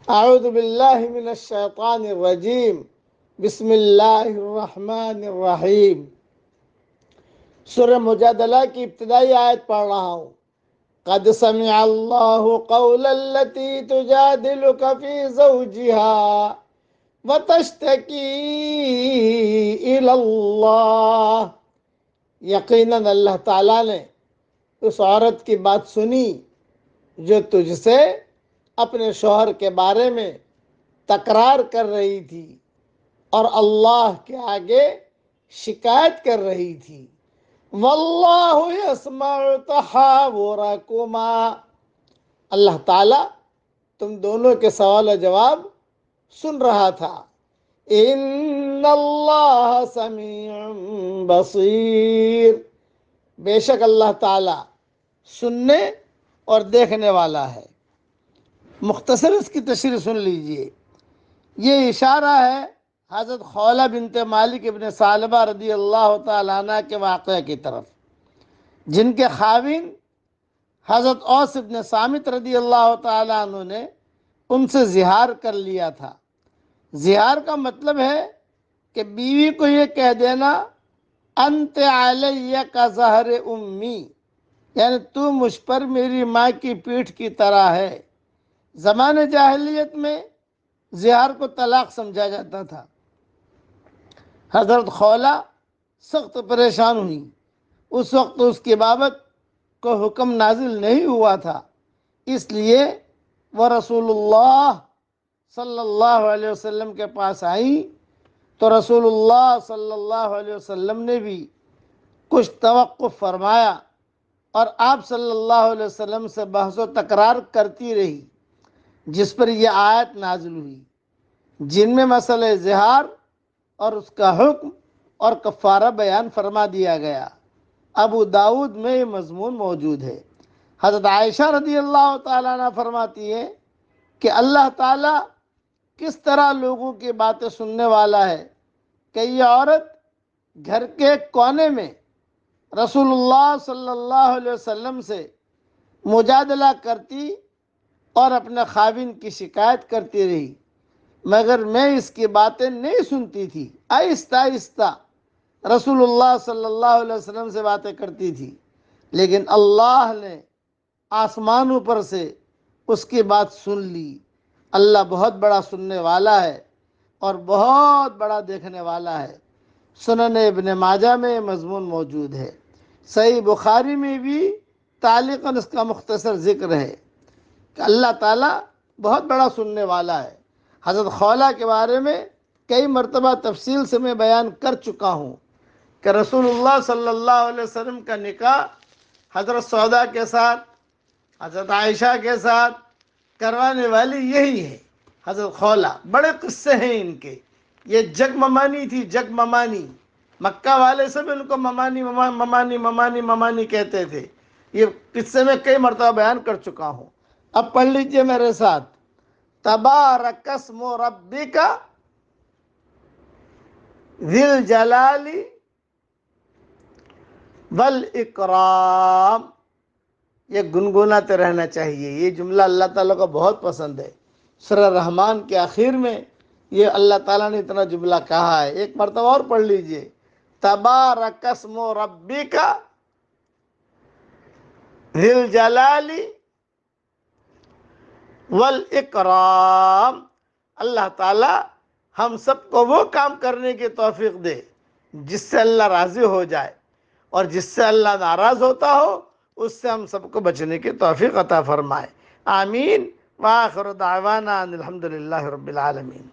اعوذ باللہ من الشیطان الرجیم، بسم اللہ الرحمن الرحیم۔ سورہ مجادلہ کی ابتدائی آیت پڑھ رہا ہوں۔ قد سمع اللہ قول التي تجادلك في زوجها وتشتكي الى اللہ۔ یقیناً اللہ تعالیٰ نے اس عورت کی بات سنی جو تجھ سے اپنے شوہر کے بارے میں تکرار کر رہی تھی اور اللہ کے آگے شکایت کر رہی تھی۔ واللہ یسمع تحاورکما، اللہ تعالیٰ تم دونوں کے سوال و جواب سن رہا تھا۔ ان اللہ سمیع بصیر، بے شک اللہ تعالیٰ سننے اور دیکھنے والا ہے۔ مختصر اس کی تشریح سن لیجئے۔ یہ اشارہ ہے حضرت خولہ بنت مالک ابن ثعلبہ رضی اللہ تعالیٰ عنہ کے واقعہ کی طرف، جن کے خاوند حضرت اوس ابن صامت رضی اللہ تعالیٰ عنہ نے ان سے زہار کر لیا تھا۔ زہار کا مطلب ہے کہ بیوی کو یہ کہہ دینا انت علیہ کا ظہر امی، یعنی تو مجھ پر میری ماں کی پیٹھ کی طرح ہے۔ زمانے جاہلیت میں زہار کو طلاق سمجھا جاتا تھا۔ حضرت خولہ سخت پریشان ہوئی۔ اس وقت اس کی بابت کو حکم نازل نہیں ہوا تھا، اس لیے وہ رسول اللہ صلی اللہ علیہ وسلم کے پاس آئیں تو رسول اللہ صلی اللہ علیہ وسلم نے بھی کچھ توقف فرمایا اور آپ صلی اللہ علیہ وسلم سے بحث و تکرار کرتی رہی، جس پر یہ آیت نازل ہوئی، جن میں مسئلہ زہار اور اس کا حکم اور کفارہ بیان فرما دیا گیا۔ ابو داؤد میں یہ مضمون موجود ہے۔ حضرت عائشہ رضی اللہ تعالیٰ عنہ فرماتی ہے کہ اللہ تعالیٰ کس طرح لوگوں کی باتیں سننے والا ہے کہ یہ عورت گھر کے کونے میں رسول اللہ صلی اللہ علیہ وسلم سے مجادلہ کرتی اور اپنے خاوند کی شکایت کرتی رہی، مگر میں اس کی باتیں نہیں سنتی تھی۔ آہستہ آہستہ رسول اللہ صلی اللہ علیہ وسلم سے باتیں کرتی تھی، لیکن اللہ نے آسمانوں پر سے اس کی بات سن لی۔ اللہ بہت بڑا سننے والا ہے اور بہت بڑا دیکھنے والا ہے۔ سنن ابن ماجہ میں مضمون موجود ہے۔ صحیح بخاری میں بھی تعلیقاً اس کا مختصر ذکر ہے کہ اللہ تعالیٰ بہت بڑا سننے والا ہے۔ حضرت خولہ کے بارے میں کئی مرتبہ تفصیل سے میں بیان کر چکا ہوں کہ رسول اللہ صلی اللہ علیہ وسلم کا نکاح حضرت سودا کے ساتھ، حضرت عائشہ کے ساتھ کروانے والی یہی ہے، حضرت خولہ۔ بڑے قصے ہیں ان کے۔ یہ جگ ممانی تھی، جگ ممانی۔ مکہ والے سب ان کو ممانی ممانی ممانی ممانی کہتے تھے۔ یہ قصے میں کئی مرتبہ بیان کر چکا ہوں۔ اب پڑھ لیجئے میرے ساتھ۔ تبارک اسم ربک ذی الجلال والاکرام، یہ گنگناتے رہنا چاہیے۔ یہ جملہ اللہ تعالیٰ کو بہت پسند ہے۔ سورہ رحمان کے آخر میں یہ اللہ تعالیٰ نے اتنا جملہ کہا ہے۔ ایک مرتبہ اور پڑھ لیجئے۔ تبارک اسم ربک ذی الجلال والاکرام۔ اللہ تعالیٰ ہم سب کو وہ کام کرنے کی توفیق دے جس سے اللہ راضی ہو جائے، اور جس سے اللہ ناراض ہوتا ہو اس سے ہم سب کو بچنے کی توفیق عطا فرمائے۔ آمین۔ وآخر دعوانا ان الحمد للہ رب العالمین۔